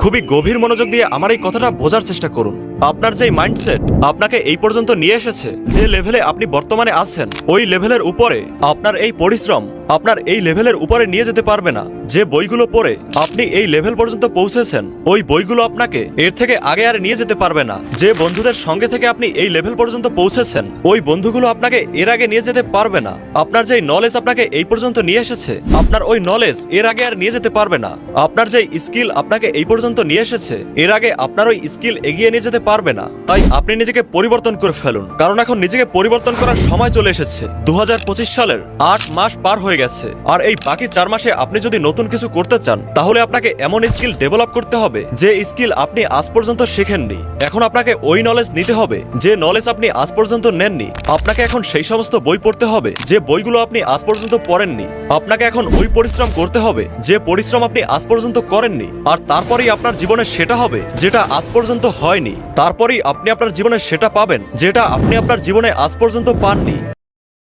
খুবই গভীর মনোযোগ দিয়ে আমার এই কথাটা বোঝার চেষ্টা করুন। আপনার যে মাইন্ডসেট আপনাকে এই পর্যন্ত নিয়ে এসেছে, যে লেভেলে আপনি বর্তমানে আছেন, ওই লেভেলের উপরে আপনার এই পরিশ্রম আপনার এই লেভেলের উপরে নিয়ে যেতে পারবে না। যে বইগুলো পড়ে আপনি এই লেভেল পর্যন্ত পৌঁছেছেন, ওই বইগুলো আপনাকে এর থেকে আগে আর নিয়ে যেতে পারবে না। যে বন্ধুদের সঙ্গে থেকে আপনি এই লেভেল পর্যন্ত পৌঁছেছেন, ওই বন্ধুগুলো আপনাকে এর আগে নিয়ে যেতে পারবে না। আপনার যে নলেজ আপনাকে এই পর্যন্ত নিয়ে এসেছে, আপনার ওই নলেজ এর আগে আর নিয়ে যেতে পারবে না। আপনার যে স্কিল আপনাকে এই পর্যন্ত নিয়ে এসেছে, এর আগে আপনার ওই স্কিল এগিয়ে নিয়ে যেতে পারবে না। তাই আপনি নিজেকে পরিবর্তন করে ফেলুন, কারণ এখন নিজেকে পরিবর্তন করার সময় চলে এসেছে। 2025 সালের 8 মাস পার হয়ে গেছে, আর এই বাকি 4 মাসে আপনি যদি নতুন কিছু করতে চান, তাহলে আপনাকে এমন স্কিল ডেভেলপ করতে হবে যে স্কিল আপনি আজ পর্যন্ত শেখেননি। এখন আপনাকে ওই নলেজ নিতে হবে যে নলেজ আপনি আজ পর্যন্ত নেননি। আপনাকে এখন সেই সমস্ত বই পড়তে হবে যে বইগুলো আপনি আজ পর্যন্ত পড়েননি। আপনাকে এখন ওই পরিশ্রম করতে হবে যে পরিশ্রম আপনি আজ পর্যন্ত করেননি। আর তারপরেই আপনার জীবনে সেটা হবে যেটা আজ পর্যন্ত হয়নি। তারপরেই আপনি আপনার জীবনে সেটা পাবেন যেটা আপনি আপনার জীবনে আজ পর্যন্ত পাননি।